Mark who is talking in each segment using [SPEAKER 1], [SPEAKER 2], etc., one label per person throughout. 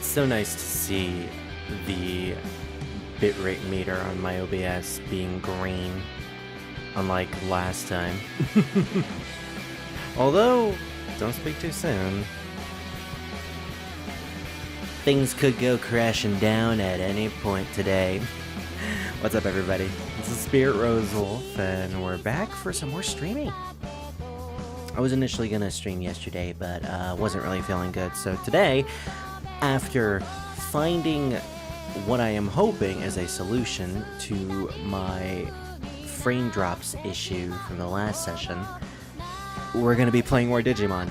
[SPEAKER 1] So nice to see the bitrate meter on my OBS being green, unlike last time. Although, don't speak too soon. Things could go crashing down at any point today. What's up, everybody? This is Spirit Rose Wolf, and we're back for some more streaming. I was initially gonna stream yesterday, but wasn't really feeling good, so today, after finding what I am hoping is a solution to my frame drops issue from the last session, we're gonna be playing more Digimon.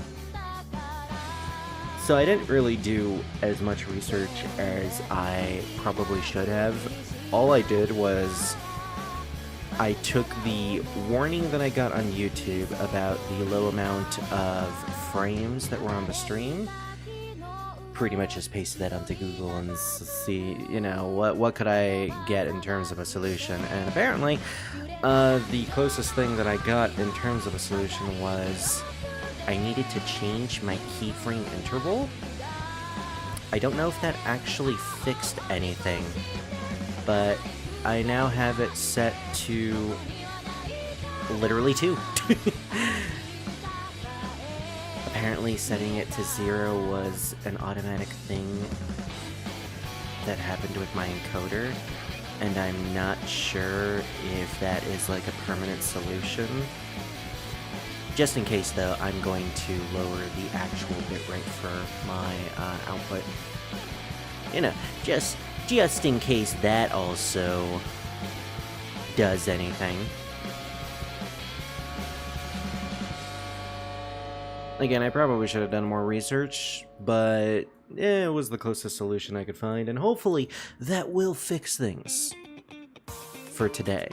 [SPEAKER 1] So I didn't really do as much research as I probably should have. All I did was I took the warning that I got on YouTube about the low amount of frames that were on the stream, pretty much just pasted that onto Google and see, you know, what could I get in terms of a solution. And apparently, the closest thing that I got in terms of a solution was I needed to change my keyframe interval. I don't know if that actually fixed anything, but I now have it set to literally 2. Apparently setting it to 0 was an automatic thing that happened with my encoder, and I'm not sure if that is like a permanent solution. Just in case, though, I'm going to lower the actual bitrate for my output. You know, just in case that also does anything. Again, I probably should have done more research, but it was the closest solution I could find, and hopefully that will fix things for today.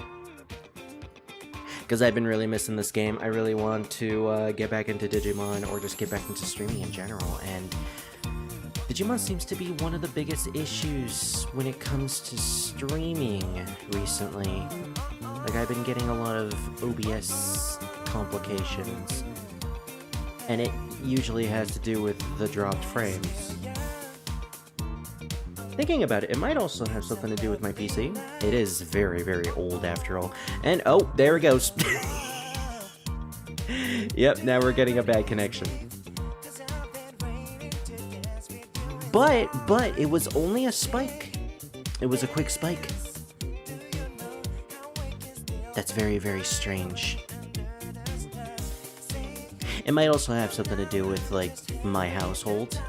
[SPEAKER 1] Because I've been really missing this game. I really want to get back into Digimon, or just get back into streaming in general, and Digimon seems to be one of the biggest issues when it comes to streaming recently. Like, I've been getting a lot of OBS complications, and it usually has to do with the dropped frames. Thinking about it, it might also have something to do with my PC. It is very, very old after all. And oh, there it goes. Yep, now we're getting a bad connection. But it was only a spike. It was a quick spike. That's very, very strange. It might also have something to do with, like, my household.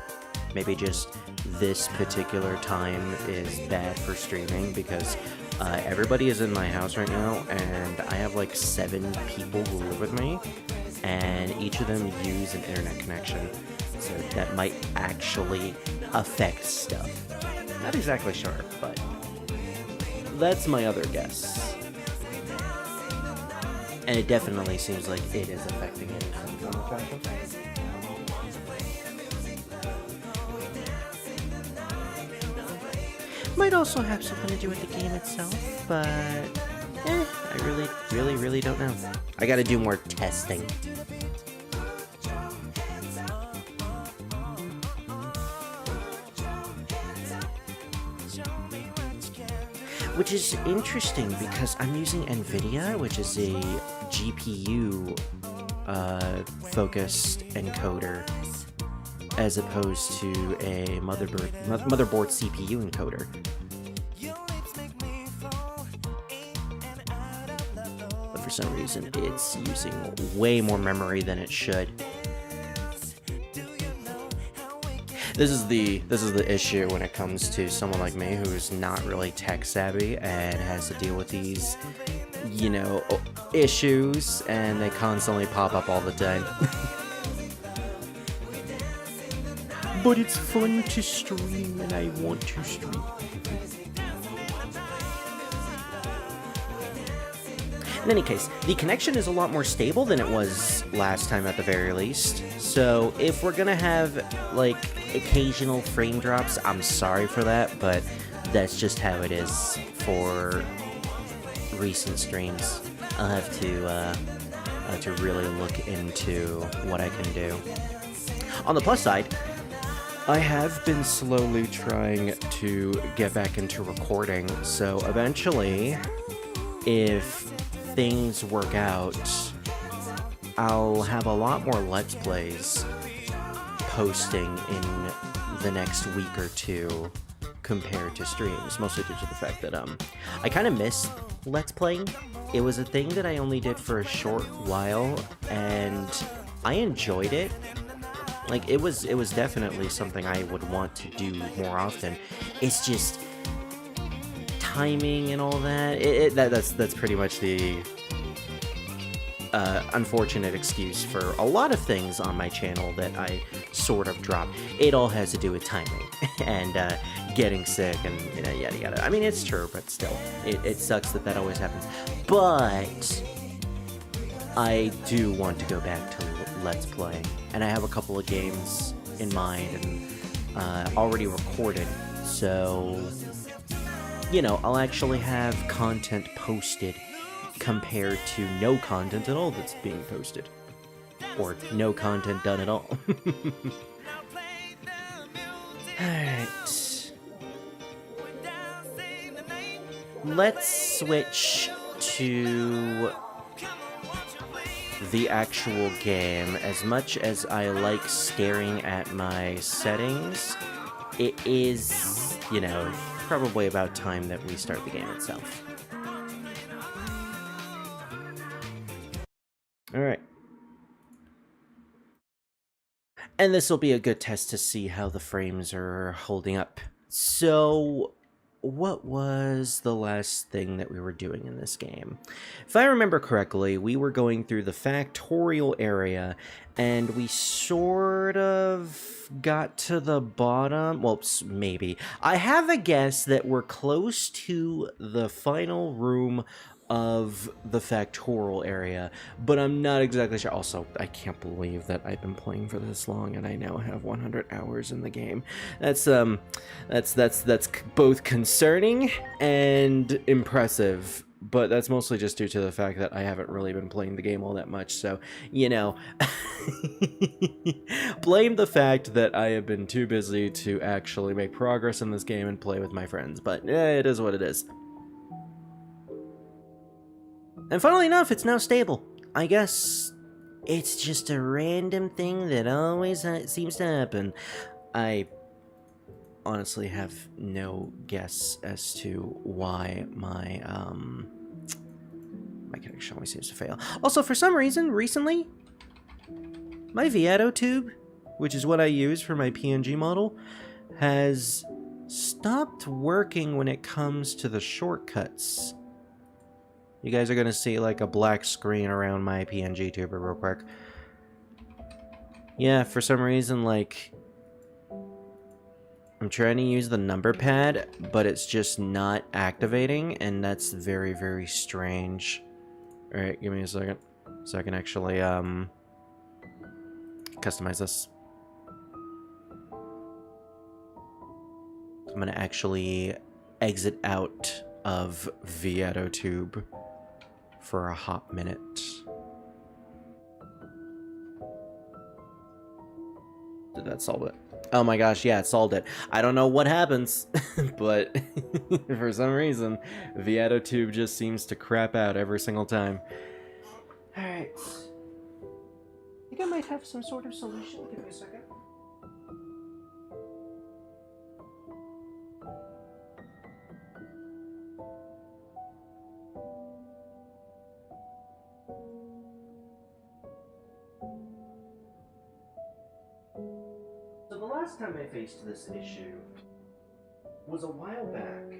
[SPEAKER 1] Maybe just this particular time is bad for streaming because everybody is in my house right now, and I have like 7 people who live with me, and each of them use an internet connection. So that might actually affect stuff. Not exactly sure, but that's my other guess. And it definitely seems like it is affecting it in some form or fashion. Might also have something to do with the game itself, but I really don't know. I gotta do more testing. Which is interesting because I'm using NVIDIA, which is a GPU focused encoder, as opposed to a motherboard CPU encoder. But for some reason, it's using way more memory than it should. This is the issue when it comes to someone like me who's not really tech savvy and has to deal with these, you know, issues, and they constantly pop up all the time. But it's fun to stream, and I want to stream. In any case, the connection is a lot more stable than it was last time at the very least. So if we're gonna have, like, occasional frame drops, I'm sorry for that, but that's just how it is for recent streams. I'll have to really look into what I can do. On the plus side, I have been slowly trying to get back into recording, so eventually, if things work out, I'll have a lot more Let's Plays posting in the next week or two compared to streams, mostly due to the fact that I kind of miss Let's Playing. It was a thing that I only did for a short while, and I enjoyed it. Like, it was definitely something I would want to do more often. It's just timing and all that. That's pretty much the unfortunate excuse for a lot of things on my channel that I sort of drop. It all has to do with timing and getting sick and yada yada. I mean, it's true, but still, it sucks that always happens. But I do want to go back to Let's Play, and I have a couple of games in mind and already recorded, so you know, I'll actually have content posted compared to no content at all that's being posted. Or no content done at all. Alright. Let's switch to the actual game. As much as I like staring at my settings, it is, you know, probably about time that we start the game itself. Alright. And this will be a good test to see how the frames are holding up. So, what was the last thing that we were doing in this game? If I remember correctly, we were going through the factorial area, and we sort of got to the bottom. Well, maybe. I have a guess that we're close to the final room of the factorial area, but I'm not exactly sure. Also, I can't believe that I've been playing for this long and I now have 100 hours in the game. That's both concerning and impressive, but that's mostly just due to the fact that I haven't really been playing the game all that much, so, you know, blame the fact that I have been too busy to actually make progress in this game and play with my friends, but it is what it is. And funnily enough, it's now stable. I guess it's just a random thing that always seems to happen. I honestly have no guess as to why my connection always seems to fail. Also, for some reason, recently, my Pngtuber, which is what I use for my PNG model, has stopped working when it comes to the shortcuts. You guys are gonna see like a black screen around my Pngtuber real quick. Yeah, for some reason, like, I'm trying to use the number pad, but it's just not activating, and that's very, very strange. Alright, give me a second, so I can actually, customize this. I'm gonna actually exit out of Pngtuber for a hot minute. Did that solve it? Oh my gosh, yeah, it solved it. I don't know what happens, but for some reason, Pngtuber just seems to crap out every single time. Alright. I think I might have some sort of solution. Give me a second. So the last time I faced this issue was a while back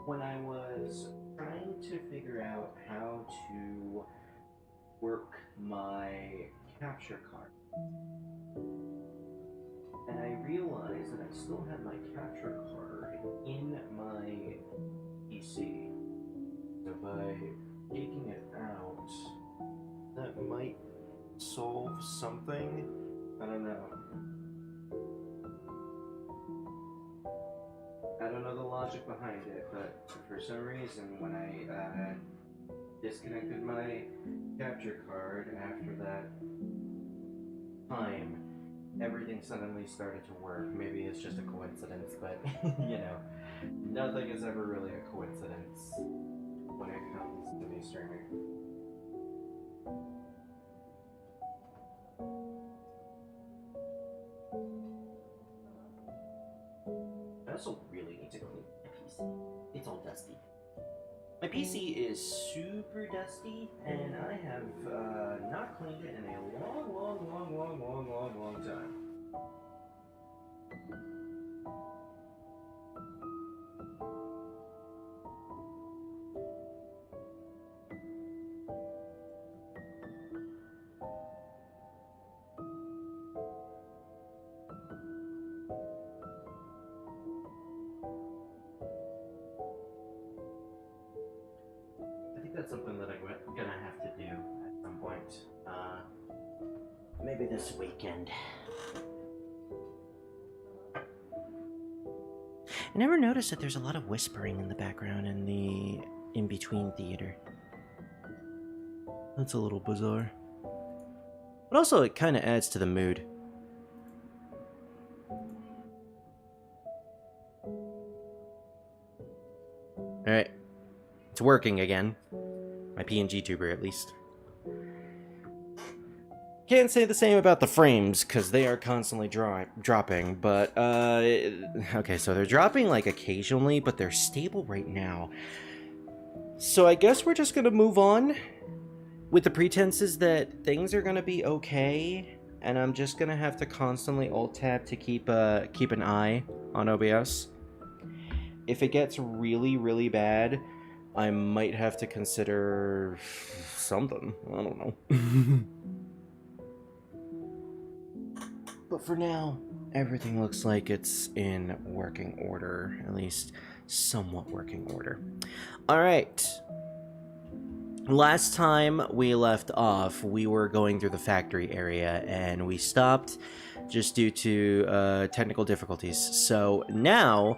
[SPEAKER 1] when I was trying to figure out how to work my capture card. And I realized that I still had my capture card in my PC. So by taking it out, that might solve something. I don't know. I don't know the logic behind it, but for some reason when I disconnected my capture card after that time, everything suddenly started to work. Maybe it's just a coincidence, but you know, nothing is ever really a coincidence when it comes to me streaming. I also really need to clean my PC. It's all dusty. My PC is super dusty, and I have not cleaned it in a long time. That's something that I'm gonna have to do at some point. Maybe this weekend. I never noticed that there's a lot of whispering in the background in the in-between theater. That's a little bizarre. But also, it kind of adds to the mood. Alright. It's working again. My Pngtuber, at least. Can't say the same about the frames, because they are constantly dropping, but, okay, so they're dropping, like, occasionally, but they're stable right now. So I guess we're just gonna move on with the pretenses that things are gonna be okay, and I'm just gonna have to constantly alt-tab to keep an eye on OBS. If it gets really, really bad, I might have to consider something. I don't know. But for now, everything looks like it's in working order. At least somewhat working order. Alright. Last time we left off, we were going through the factory area, and we stopped just due to technical difficulties. So now,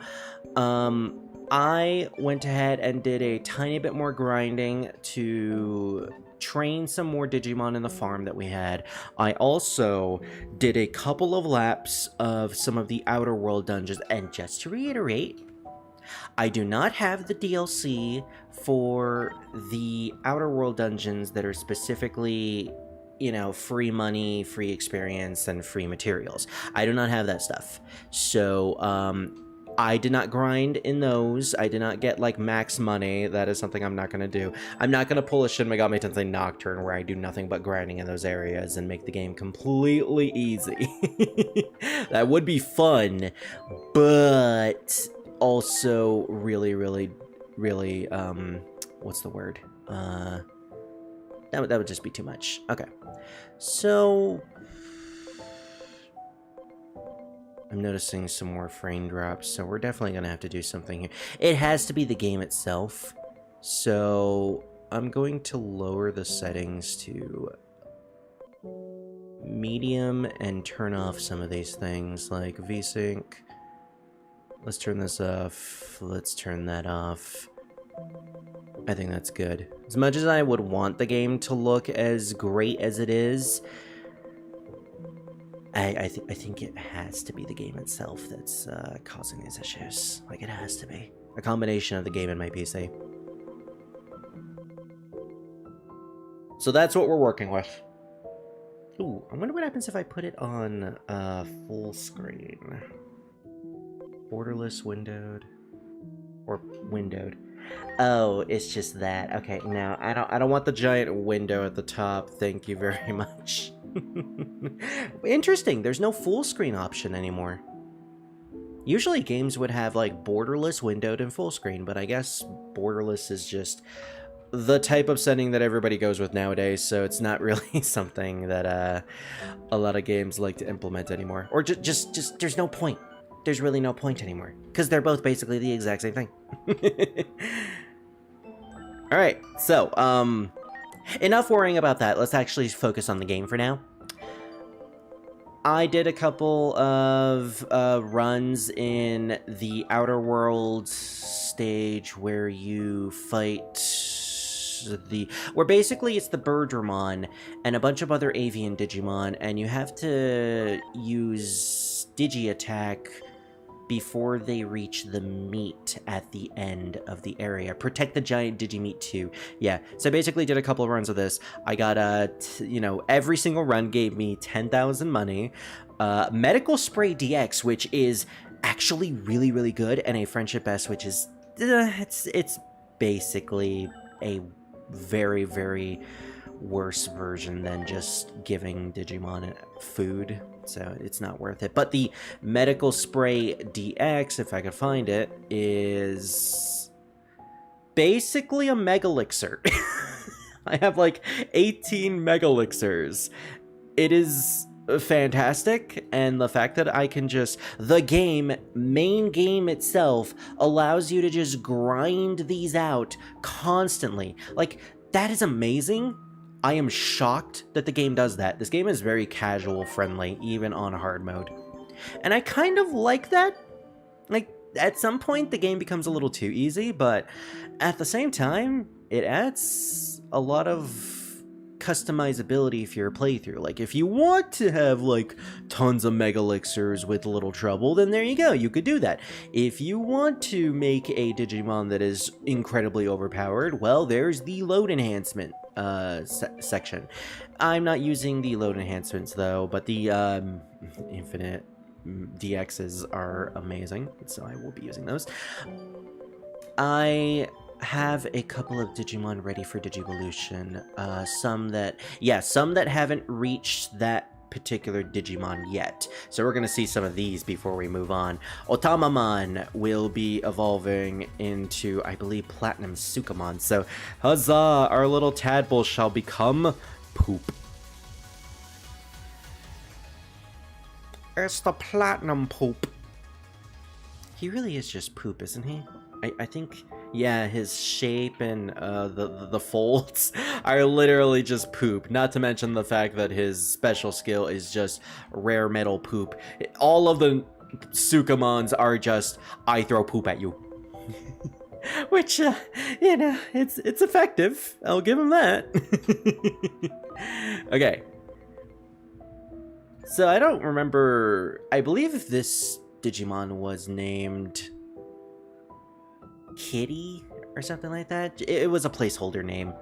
[SPEAKER 1] I went ahead and did a tiny bit more grinding to train some more Digimon in the farm that we had. I also did a couple of laps of some of the Outer World dungeons, and just to reiterate, I do not have the DLC for the Outer World dungeons that are specifically, you know, free money, free experience, and free materials. I do not have that stuff. So, I did not grind in those. I did not get, like, max money. That is something I'm not going to do. I'm not going to pull a Shin Megami Tensei Nocturne where I do nothing but grinding in those areas and make the game completely easy. That would be fun, but also really, what's the word? That would just be too much. Okay. So I'm noticing some more frame drops, so we're definitely going to have to do something here. It has to be the game itself, so I'm going to lower the settings to medium and turn off some of these things, like VSync. Let's turn this off. Let's turn that off. I think that's good. As much as I would want the game to look as great as it is, I think it has to be the game itself that's causing these issues. Like, it has to be. A combination of the game and my PC. So that's what we're working with. Ooh, I wonder what happens if I put it on full screen. Borderless windowed. Or windowed. Oh, it's just that. Okay, no, I don't want the giant window at the top. Thank you very much. Interesting, there's no full screen option anymore. Usually games would have like borderless, windowed, and full screen, but I guess borderless is just the type of setting that everybody goes with nowadays, so it's not really something that a lot of games like to implement anymore. Or just there's no point. There's really no point anymore, because they're both basically the exact same thing. Alright, so, enough worrying about that. Let's actually focus on the game for now. I did a couple of runs in the Outer World stage where you fight where basically it's the Birdramon and a bunch of other avian Digimon, and you have to use Digi-Attack before they reach the meat at the end of the area. Protect the giant Digimeat too. Yeah, so I basically did a couple of runs of this. I got every single run gave me 10,000 money. Medical Spray DX, which is actually really, really good, and a Friendship S, which is, it's basically a very, very worse version than just giving Digimon food, so it's not worth it. But the Medical Spray DX, if I could find it, is basically a Megalixir. I have like 18 Megalixirs. It is fantastic, and the fact that I can just, the main game itself allows you to just grind these out constantly. Like, that is amazing. I am shocked that the game does that. This game is very casual friendly, even on hard mode. And I kind of like that. Like, at some point the game becomes a little too easy, but at the same time, it adds a lot of customizability for your playthrough. Like, if you want to have like tons of Megalixirs with little trouble, then there you go, you could do that. If you want to make a Digimon that is incredibly overpowered, well, there's the load enhancement section. I'm not using the load enhancements though, but the infinite DXs are amazing, so I will be using those. I have a couple of Digimon ready for Digivolution. Some that haven't reached that particular Digimon yet. So we're gonna see some of these before we move on. Otamamon will be evolving into, I believe, Platinum Sukamon. So huzzah! Our little tadpole shall become poop. It's the Platinum Poop. He really is just poop, isn't he? I think, yeah, his shape and the folds are literally just poop. Not to mention the fact that his special skill is just rare metal poop. All of the Sukamons are just, I throw poop at you. Which, it's effective. I'll give him that. Okay. So I don't remember, I believe this Digimon was named Kitty or something like that. It was a placeholder name.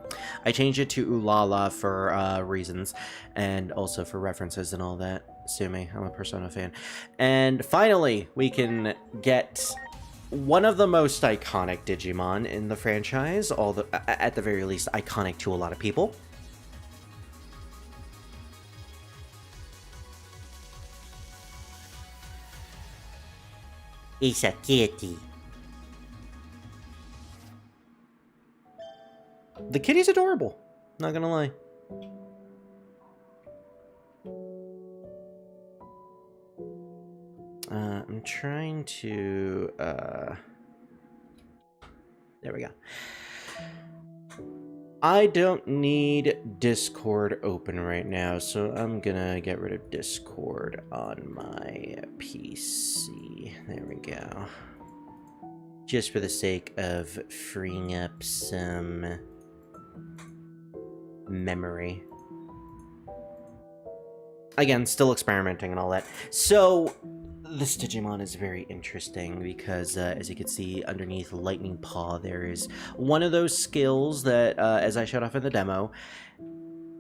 [SPEAKER 1] I changed it to Ulala for reasons, and also for references and all that. Sue me, I'm a Persona fan. And finally, we can get one of the most iconic Digimon in the franchise, at the very least iconic to a lot of people. It's a kitty. The kitty's adorable, not gonna lie. I'm trying to, there we go. I don't need Discord open right now, so I'm gonna get rid of Discord on my PC. There we go. Just for the sake of freeing up some memory. Again, still experimenting and all that. So, this Digimon is very interesting because, as you can see underneath Lightning Paw, there is one of those skills that, as I showed off in the demo,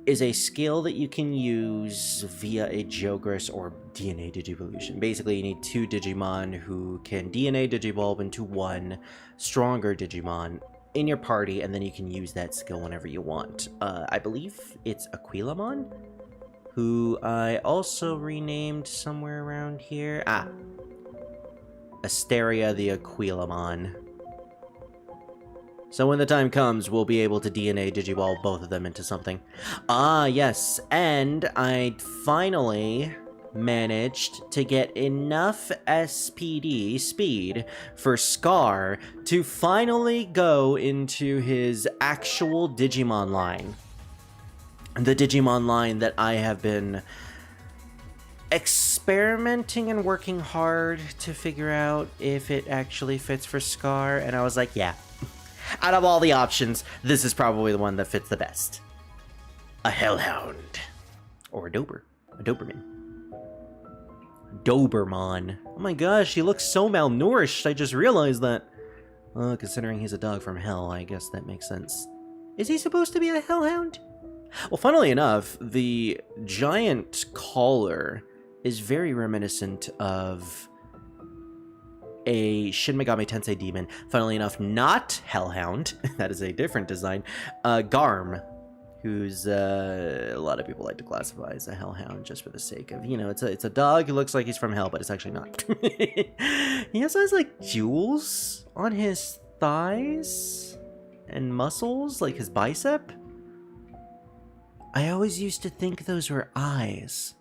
[SPEAKER 1] is a skill that you can use via a Jogress or DNA Digivolution. Basically, you need two Digimon who can DNA Digivolve into one stronger Digimon in your party, and then you can use that skill whenever you want. I believe it's Aquilamon, who I also renamed somewhere around here. Asteria the Aquilamon. So when the time comes, we'll be able to DNA Digivolve both of them into something. Yes, and I finally managed to get enough SPD, speed, for Scar to finally go into his actual Digimon line. The Digimon line that I have been experimenting and working hard to figure out if it actually fits for Scar, and I was like, yeah, Out of all the options, this is probably the one that fits the best. A hellhound. Or a dober. A doberman. Doberman. Oh my gosh, he looks so malnourished. I just realized that. Considering he's a dog from hell, I guess that makes sense. Is he supposed to be a hellhound? Well, funnily enough, the giant collar is very reminiscent of a Shin Megami Tensei demon. Funnily enough, not hellhound. That is a different design. Garm, who's a lot of people like to classify as a hellhound just for the sake of, you know, it's a dog who looks like he's from hell, but it's actually not. He also has like jewels on his thighs and muscles, like his bicep. I always used to think those were eyes.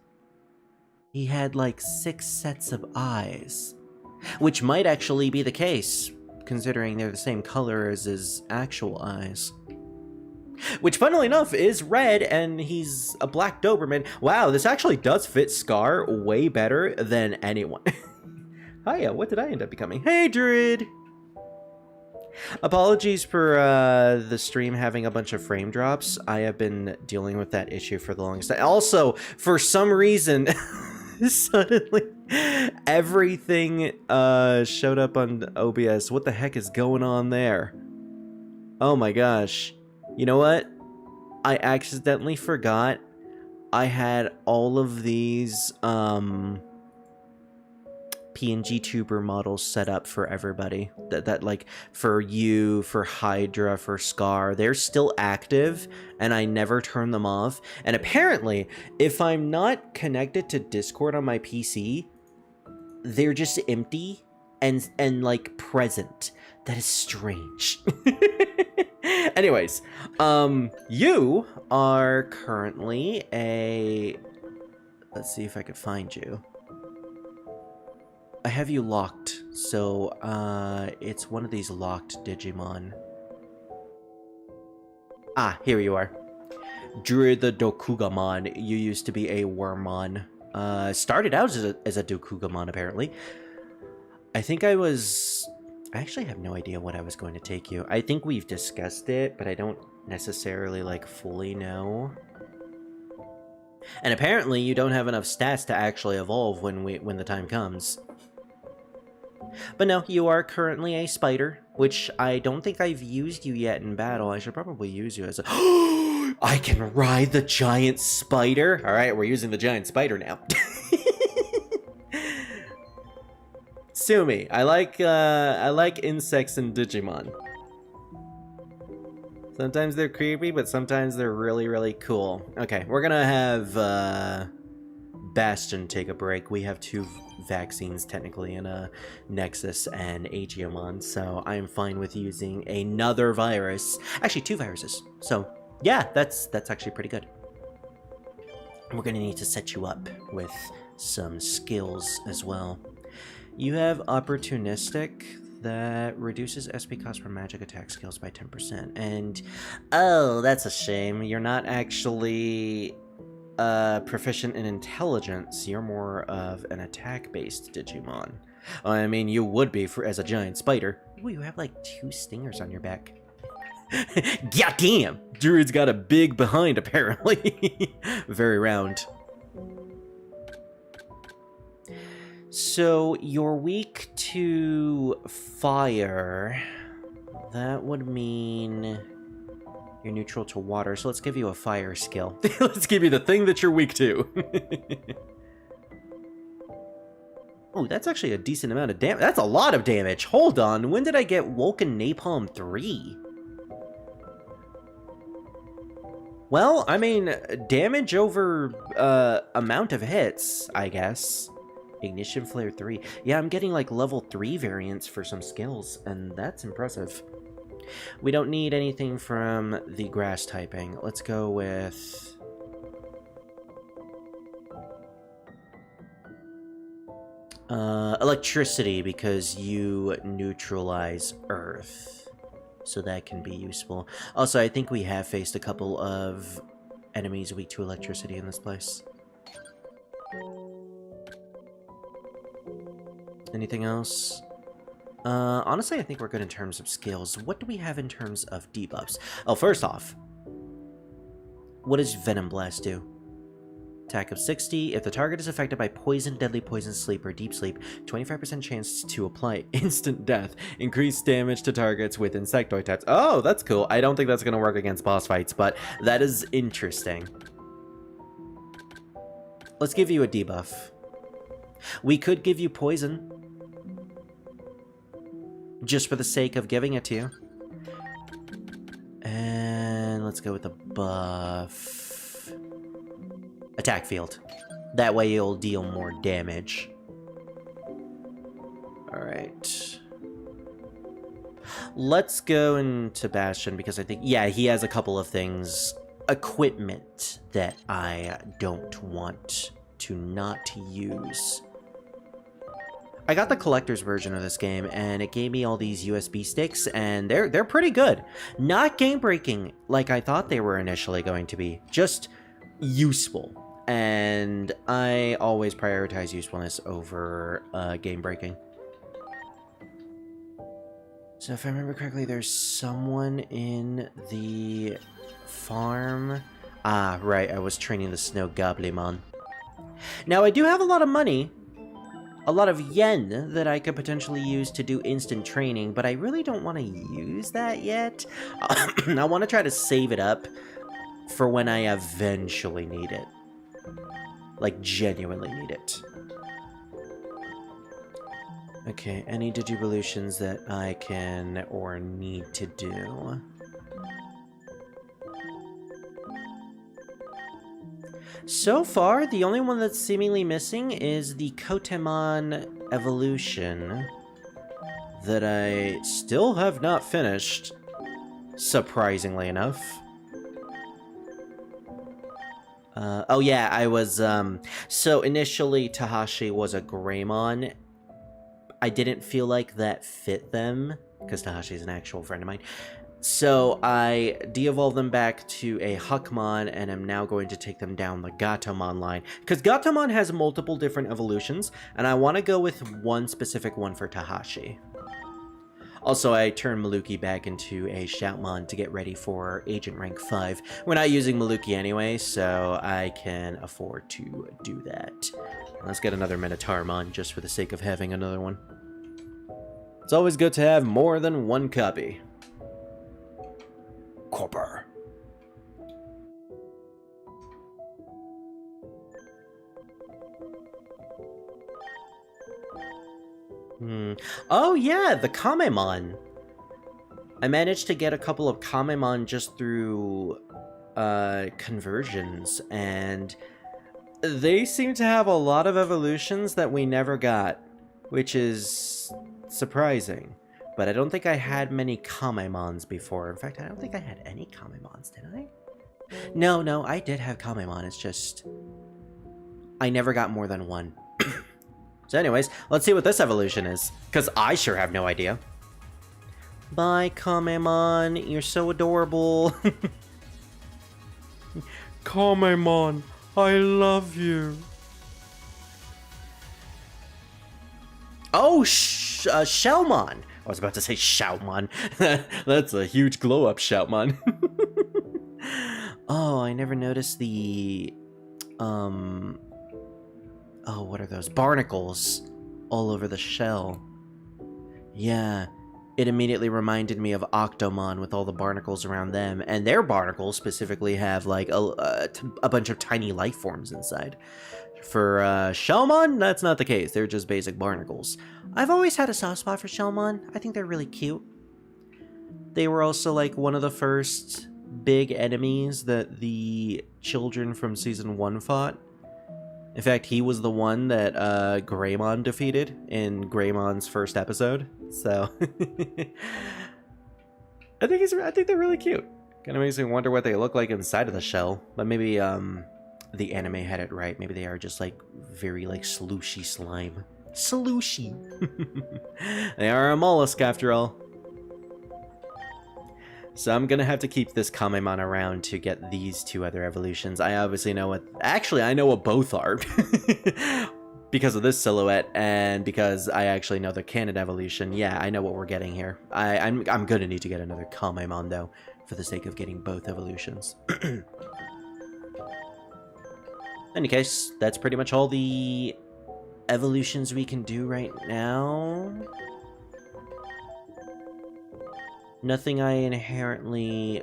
[SPEAKER 1] He had like 6 sets of eyes, which might actually be the case, considering they're the same color as his actual eyes. Which, funnily enough, is red, and he's a black Doberman. Wow, this actually does fit Scar way better than anyone. Hiya, what did I end up becoming? Hey, Druid! Apologies for the stream having a bunch of frame drops. I have been dealing with that issue for the longest time. Also, for some reason, suddenly everything showed up on OBS. What the heck is going on there? Oh my gosh. You know what? I accidentally forgot I had all of these Pngtuber models set up for everybody. That like for you, for Hydra, for Scar, they're still active and I never turn them off. And apparently, if I'm not connected to Discord on my PC, they're just empty and like present. That is strange. Anyways, you are currently a... Let's see if I could find you. I have you locked, so it's one of these locked Digimon. Ah, here you are. Druid the Dokugamon. You used to be a Wormmon. Started out as a Dokugamon, apparently. I think I actually have no idea what I was going to take you. I think we've discussed it, but I don't necessarily, like, fully know. And apparently you don't have enough stats to actually evolve when the time comes. But no, you are currently a spider, which I don't think I've used you yet in battle. I should probably use you as a... I can ride the giant spider! Alright, we're using the giant spider now. Sue me. I like insects and Digimon. Sometimes they're creepy, but sometimes they're really, really cool. Okay, we're gonna have Bastion take a break. We have 2 vaccines technically in a Nexus and Agiomon, so I'm fine with using another virus. Actually, 2 viruses. So yeah, that's actually pretty good. We're gonna need to set you up with some skills as well. You have Opportunistic, that reduces SP cost for magic attack skills by 10%. And, oh, that's a shame. You're not actually proficient in intelligence. You're more of an attack-based Digimon. I mean, you would be as a giant spider. Ooh, you have like 2 stingers on your back. Goddamn! Druid's got a big behind, apparently. Very round. So, you're weak to fire. That would mean you're neutral to water, so let's give you a fire skill. Let's give you the thing that you're weak to. Oh, that's actually a decent amount of damage. That's a lot of damage. Hold on, when did I get Woken Napalm 3? Well, I mean, damage over amount of hits, I guess. Ignition Flare 3. Yeah, I'm getting like level 3 variants for some skills, and that's impressive. We don't need anything from the grass typing. Let's go with... electricity, because you neutralize earth. So that can be useful. Also, I think we have faced a couple of enemies weak to electricity in this place. Anything else? Honestly, I think we're good in terms of skills. What do we have in terms of debuffs? Oh, first off, what does Venom Blast do? Attack of 60. If the target is affected by poison, deadly poison, sleep, or deep sleep, 25% chance to apply instant death. Increased damage to targets with insectoid types. Oh, that's cool. I don't think that's going to work against boss fights, but that is interesting. Let's give you a debuff. We could give you poison, just for the sake of giving it to you. And let's go with the buff. Attack field. That way you'll deal more damage. Alright. Let's go into Bastion because I think, yeah, he has a couple of things. Equipment that I don't want to not use. I got the collector's version of this game, and it gave me all these USB sticks, and they're pretty good. Not game-breaking like I thought they were initially going to be, just useful. And I always prioritize usefulness over game-breaking. So if I remember correctly, there's someone in the farm. Ah, right, I was training the Snow Goblimon. Now, I do have a lot of money. A lot of yen that I could potentially use to do instant training, but I really don't want to use that yet. I want to try to save it up for when I eventually need it. Like, genuinely need it. Okay, any Digivolutions that I can or need to do. So far, the only one that's seemingly missing is the Kotemon evolution that I still have not finished, surprisingly enough. Oh yeah, I was, so initially Tahashi was a Greymon. I didn't feel like that fit them, because Tahashi's an actual friend of mine. So I de-evolved them back to a Huckmon, and I'm now going to take them down the Gatomon line. Because Gatomon has multiple different evolutions, and I want to go with one specific one for Tahashi. Also, I turned Maluki back into a Shoutmon to get ready for Agent Rank 5. We're not using Maluki anyway, so I can afford to do that. Let's get another Minotaurmon, just for the sake of having another one. It's always good to have more than one copy. Copper. Oh yeah, the Kamemon. I managed to get a couple of Kamemon just through conversions, and they seem to have a lot of evolutions that we never got, which is surprising. But I don't think I had many Kamemons before. In fact, I don't think I had any Kamemons, did I? No, I did have Kamemon. It's just I never got more than one. So anyways, let's see what this evolution is, because I sure have no idea. Bye, Kamemon. You're so adorable. Kamemon, I love you. Oh, Shellmon. I was about to say Shoutmon. That's a huge glow-up Shoutmon. Oh, I never noticed the... Oh, what are those? Barnacles all over the shell. Yeah, it immediately reminded me of Octomon with all the barnacles around them. And their barnacles specifically have, like, a bunch of tiny life forms inside. For Shellmon, that's not the case. They're just basic barnacles. I've always had a soft spot for Shellmon. I think they're really cute. They were also, like, one of the first big enemies that the children from Season 1 fought. In fact, he was the one that Greymon defeated in Greymon's first episode. So, I think they're really cute. Kind of makes me wonder what they look like inside of the shell. But maybe the anime had it right. Maybe they are just like very like slooshy slime. Slooshy. They are a mollusk after all. So I'm gonna have to keep this Kamemon around to get these two other evolutions. I obviously know what... Actually, I know what both are. because of this silhouette and because I actually know the canon evolution, yeah, I know what we're getting here. I'm gonna need to get another Kamemon for the sake of getting both evolutions. In any case, that's pretty much all the evolutions we can do right now. Nothing I inherently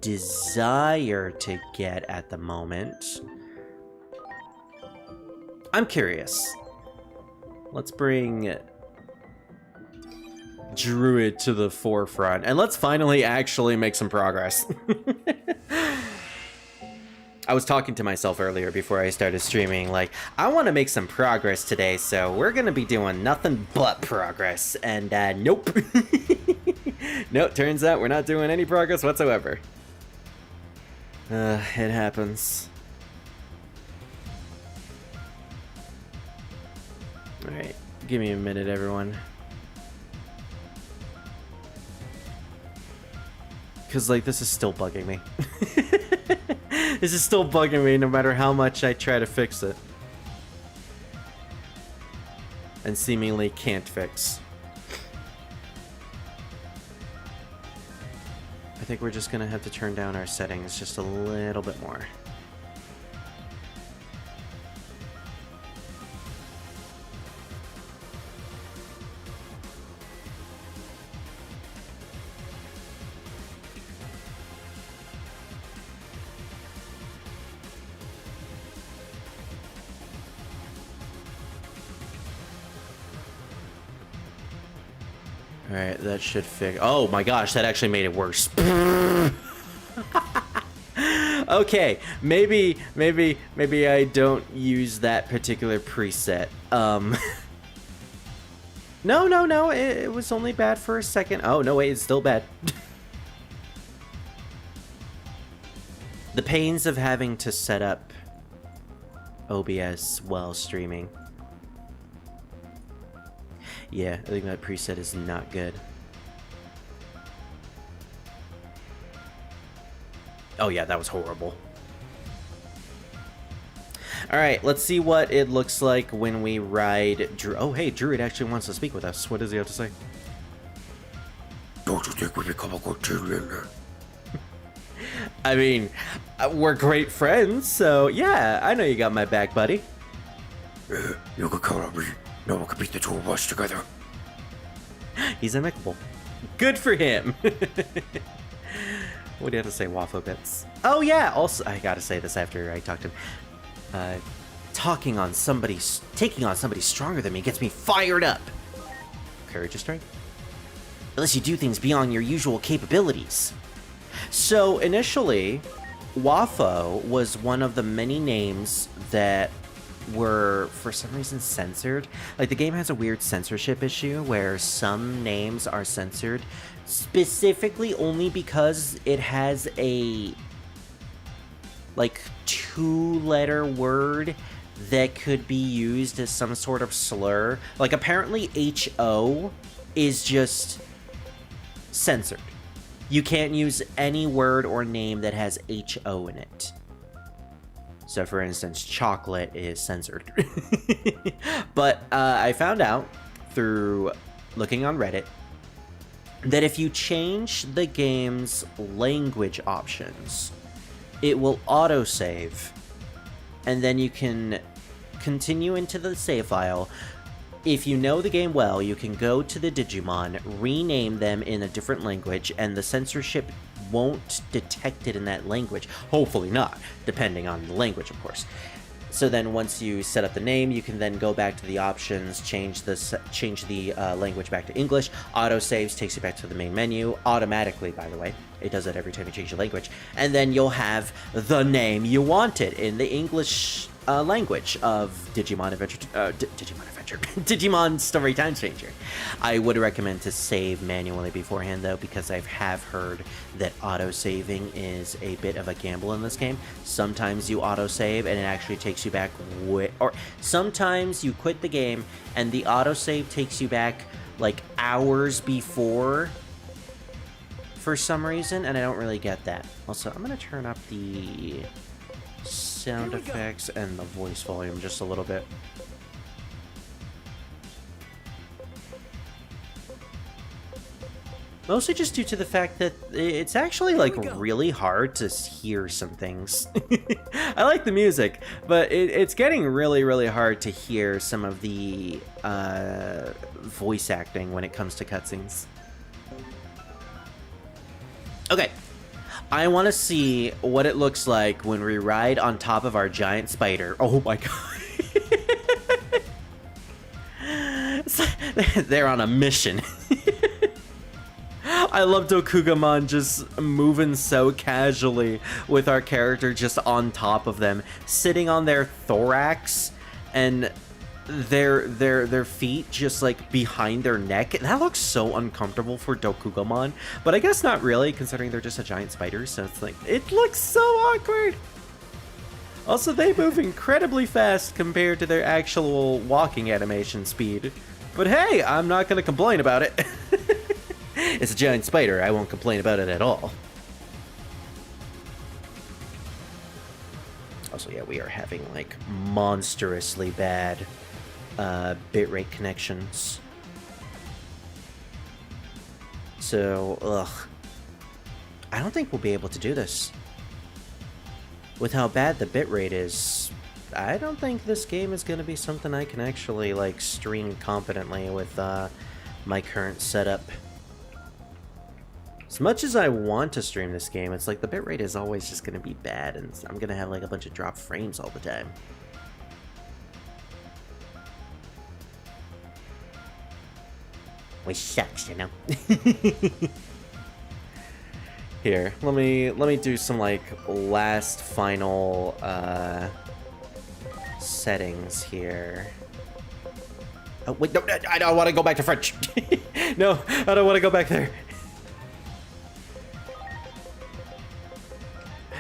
[SPEAKER 1] desire to get at the moment. I'm curious. Let's bring Druid to the forefront, and let's finally actually make some progress. I was talking to myself earlier before I started streaming, like, I want to make some progress today, so we're going to be doing nothing but progress, and nope. Nope, turns out we're not doing any progress whatsoever. It happens. Alright, give me a minute, everyone. Because, like, this is still bugging me. This is still bugging me no matter how much I try to fix it. And seemingly can't fix. I think we're just gonna have to turn down our settings just a little bit more. Alright, that should fix. Oh my gosh, that actually made it worse. Okay, maybe I don't use that particular preset. No, it was only bad for a second. Oh, no, wait, it's still bad. The pains of having to set up OBS while streaming. Yeah, I think that preset is not good. Oh yeah, that was horrible. Alright, let's see what it looks like when we ride Druid. Oh hey, Druid actually wants to speak with us. What does he have to say?
[SPEAKER 2] Don't you think we become a good team?
[SPEAKER 1] I mean, we're great friends, so yeah, I know you got my back, buddy.
[SPEAKER 2] Yeah, you can count on me. No one can beat the two of us together.
[SPEAKER 1] He's amicable. Good for him. What do you have to say, Waffle Bits? Oh yeah, also, I gotta say this after I talked to him. Taking on somebody stronger than me gets me fired up. Courage is strength. Unless you do things beyond your usual capabilities. So initially, Wafo was one of the many names that were, for some reason, censored. Like, the game has a weird censorship issue where some names are censored specifically only because it has a, like, 2-letter word that could be used as some sort of slur. Like, apparently HO is just censored. You can't use any word or name that has HO in it. So, for instance, chocolate is censored. But I found out through looking on Reddit that if you change the game's language options, it will autosave, and then you can continue into the save file. If you know the game well, you can go to the Digimon, rename them in a different language, and the censorship won't detect it in that language. Hopefully not, depending on the language, of course. So then once you set up the name, you can then go back to the options, change the language back to English. Autosaves takes you back to the main menu, automatically, by the way. It does that every time you change the language. And then you'll have the name you wanted in the English language of Digimon Adventure, Digimon Story Time Stranger. I would recommend to save manually beforehand, though, because I have heard that auto-saving is a bit of a gamble in this game. Sometimes you auto-save and it actually takes you back or sometimes you quit the game and the auto-save takes you back like hours before for some reason, and I don't really get that. Also, I'm gonna turn up the sound effects and the voice volume just a little bit. Mostly just due to the fact that it's actually like really hard to hear some things. I like the music, but it's getting really hard to hear some of the voice acting when it comes to cutscenes. Okay, I want to see what it looks like when we ride on top of our giant spider. Oh my god. They're on a mission. I love Dokugamon just moving so casually with our character just on top of them, sitting on their thorax and their feet just like behind their neck. That looks so uncomfortable for Dokugamon, but I guess not really, considering they're just a giant spider, so it's like, it looks so awkward. Also, they move incredibly fast compared to their actual walking animation speed. But hey, I'm not gonna complain about it. It's a giant spider, I won't complain about it at all. Also, yeah, we are having, like, monstrously bad bitrate connections. So, ugh. I don't think we'll be able to do this. With how bad the bitrate is, I don't think this game is going to be something I can actually, like, stream competently with my current setup. As much as I want to stream this game, it's like the bitrate is always just going to be bad, and I'm going to have like a bunch of dropped frames all the time. Which sucks, you know? Here, let me do some like last final settings here. Oh wait, no, I don't want to go back to French. No, I don't want to go back there.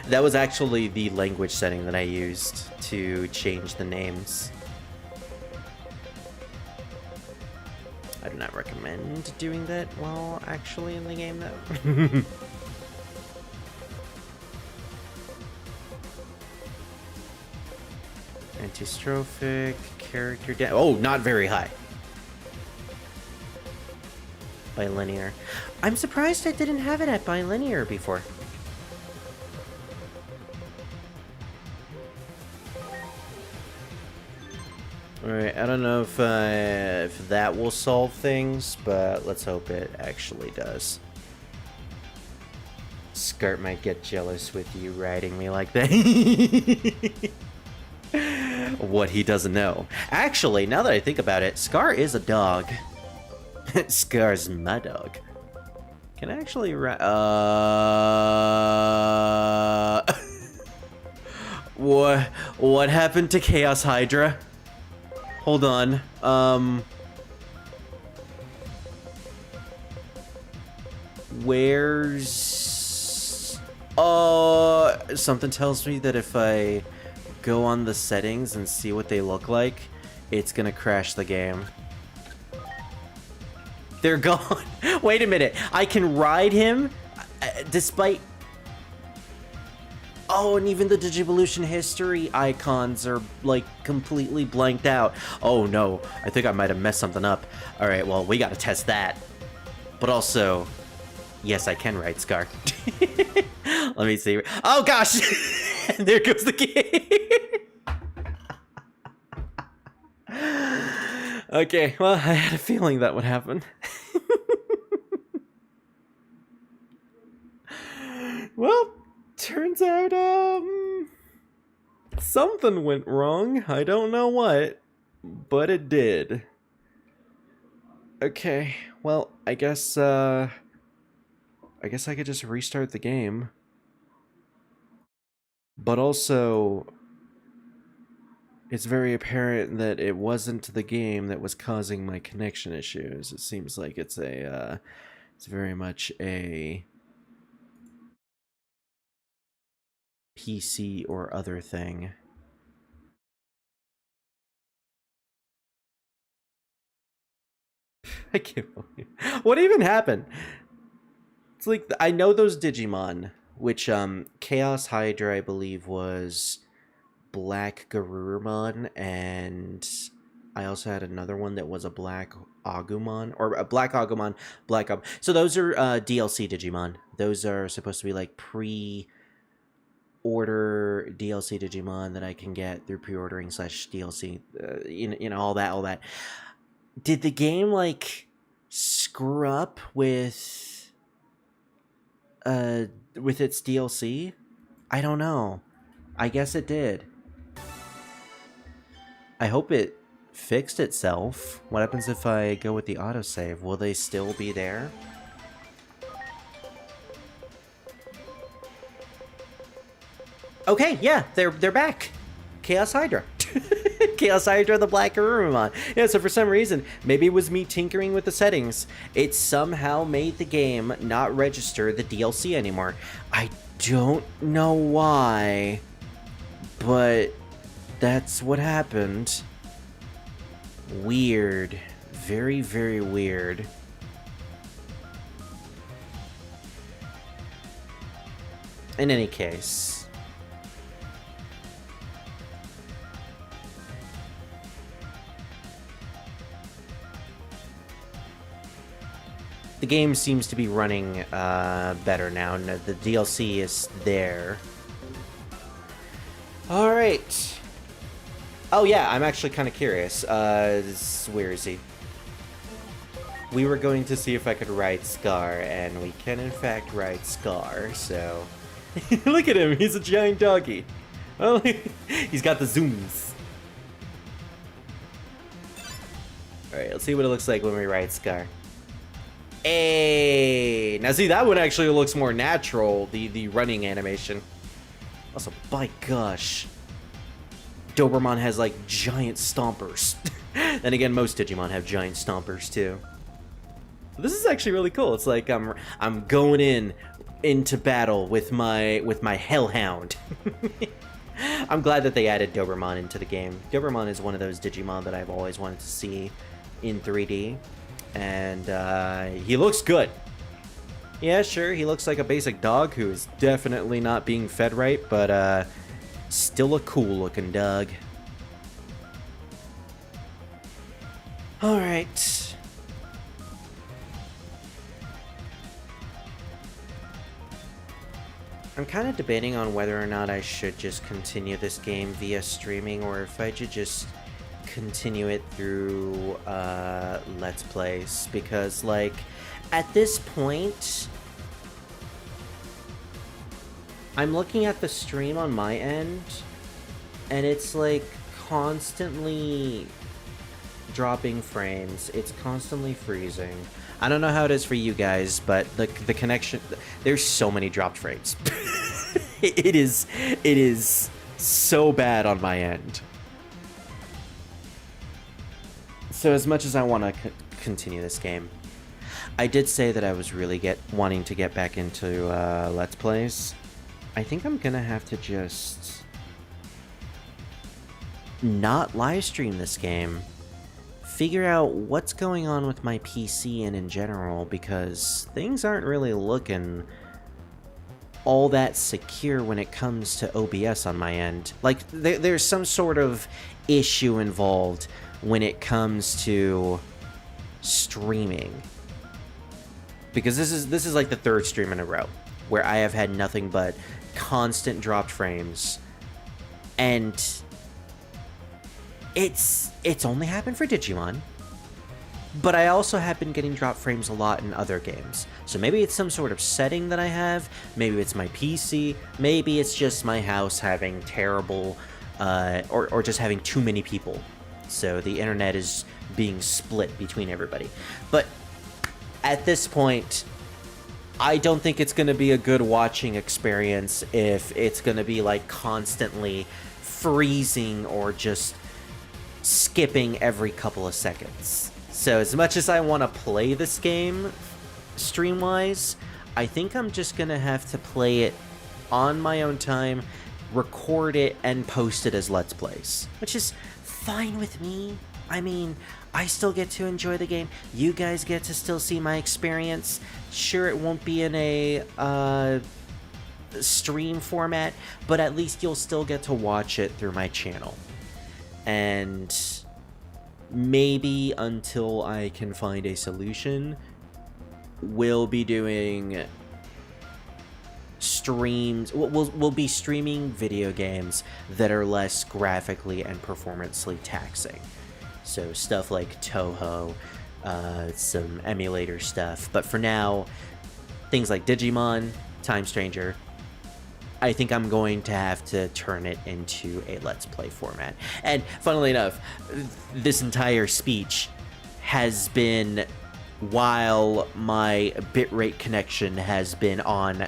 [SPEAKER 1] That was actually the language setting that I used to change the names. I do not recommend doing that while actually in the game, though. Antistrophic, character down. Oh, not very high. Bilinear. I'm surprised I didn't have it at bilinear before. Alright, I don't know if that will solve things, but let's hope it actually does. Skirt might get jealous with you riding me like that. What he doesn't know. Actually, now that I think about it, Scar is a dog. Scar's my dog. Can I actually ride? What happened to Chaos Hydra? Hold on. Where's... something tells me that if I go on the settings and see what they look like, it's gonna crash the game. They're gone. Wait a minute. I can ride him despite... Oh, and even the Digivolution history icons are, like, completely blanked out. Oh, no. I think I might have messed something up. Alright, well, we gotta test that. But also, yes, I can ride Scar. Let me see. Oh, gosh! There goes the game! Okay, well, I had a feeling that would happen. Well... Turns out, something went wrong. I don't know what, but it did. Okay, well, I guess I could just restart the game. But also, it's very apparent that it wasn't the game that was causing my connection issues. It seems like it's very much a PC or other thing. I can't believe what even happened. It's like I know those Digimon, which Chaos Hydra I believe was Black Garurumon, and I also had another one that was a black Agumon, or a black Agumon, black Agumon. So those are DLC Digimon. Those are supposed to be like pre-order DLC Digimon that I can get through pre-ordering / DLC. You know, all that. Did the game like screw up with its DLC? I don't know. I guess it did. I hope it fixed itself. What happens if I go with the autosave? Will they still be there? Okay, yeah, they're back. Chaos Hydra. Chaos Hydra, the Black Garurumon. Yeah, so for some reason, maybe it was me tinkering with the settings, it somehow made the game not register the DLC anymore. I don't know why, but that's what happened. Weird. Very, very weird. In any case, the game seems to be running better now. No, the DLC is there. Alright. Oh yeah, I'm actually kind of curious. Where is he? We were going to see if I could ride Scar, and we can in fact ride Scar, so... Look at him, he's a giant doggy. Oh, he's got the zooms. Alright, let's see what it looks like when we ride Scar. Hey! Now see, that one actually looks more natural, the running animation. Also, by gosh. Doberman has, like, giant stompers. Then again, most Digimon have giant stompers, too. This is actually really cool. It's like I'm going into battle with my Hellhound. I'm glad that they added Doberman into the game. Doberman is one of those Digimon that I've always wanted to see in 3D. And he looks good. Yeah, sure, he looks like a basic dog who is definitely not being fed right, but still a cool-looking dog. Alright. I'm kind of debating on whether or not I should just continue this game via streaming, or if I should just continue it through Let's Plays, because, like, at this point, I'm looking at the stream on my end, and it's, like, constantly dropping frames. It's constantly freezing. I don't know how it is for you guys, but the connection... There's so many dropped frames. It is so bad on my end. So as much as I want to continue this game, I did say that I was really wanting to get back into Let's Plays. I think I'm gonna have to just not live stream this game. Figure out what's going on with my PC and in general, because things aren't really looking all that secure when it comes to OBS on my end. Like, there's some sort of issue involved when it comes to streaming. Because this is like the third stream in a row where I have had nothing but constant dropped frames, and it's only happened for Digimon, but I also have been getting dropped frames a lot in other games. So maybe it's some sort of setting that I have, maybe it's my PC, maybe it's just my house having terrible, or just having too many people, so the internet is being split between everybody. But at this point, I don't think it's going to be a good watching experience if it's going to be, like, constantly freezing or just skipping every couple of seconds. So as much as I want to play this game stream-wise, I think I'm just going to have to play it on my own time, record it, and post it as Let's Plays, which is fine with me. I mean, I still get to enjoy the game. You guys get to still see my experience. Sure, it won't be in a stream format, but at least you'll still get to watch it through my channel. And maybe until I can find a solution, we'll be doing streams. We'll be streaming video games that are less graphically and performancely taxing. So stuff like Toho, some emulator stuff. But for now, things like Digimon, Time Stranger, I think I'm going to have to turn it into a Let's Play format. And funnily enough, this entire speech has been while my bitrate connection has been on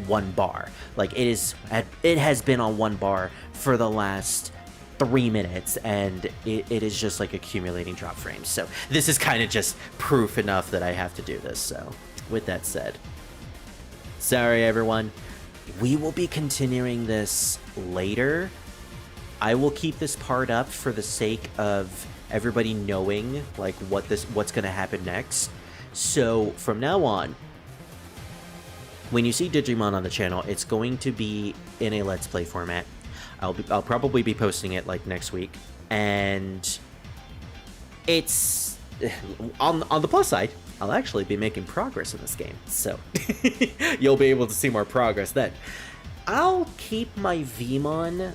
[SPEAKER 1] 1 bar. Like, it has been on 1 bar for the last 3 minutes, and it is just like accumulating drop frames. So this is kind of just proof enough that I have to do this. So with that said, sorry everyone. We will be continuing this later. I will keep this part up for the sake of everybody knowing like what's going to happen next. So from now on, when you see Digimon on the channel, it's going to be in a Let's Play format. I'll probably be posting it like next week, and it's on the plus side, I'll actually be making progress in this game, so you'll be able to see more progress then. I'll keep my Vmon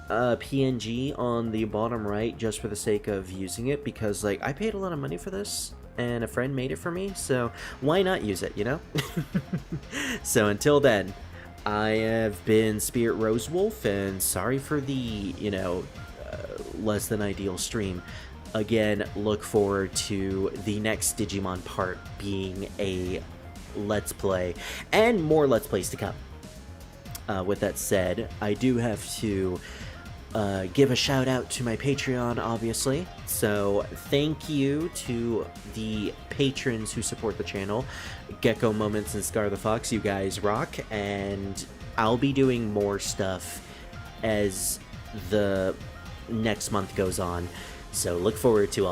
[SPEAKER 1] PNG on the bottom right just for the sake of using it, because like I paid a lot of money for this and a friend made it for me, so why not use it, you know? So until then, I have been Spirit Rosewolf, and sorry for the, you know, less than ideal stream. Again, look forward to the next Digimon part being a Let's Play, and more Let's Plays to come. With that said, I do have to give a shout out to my Patreon, obviously. So thank you to the patrons who support the channel. Gecko Moments and Scar the Fox, you guys rock, and I'll be doing more stuff as the next month goes on. So look forward to all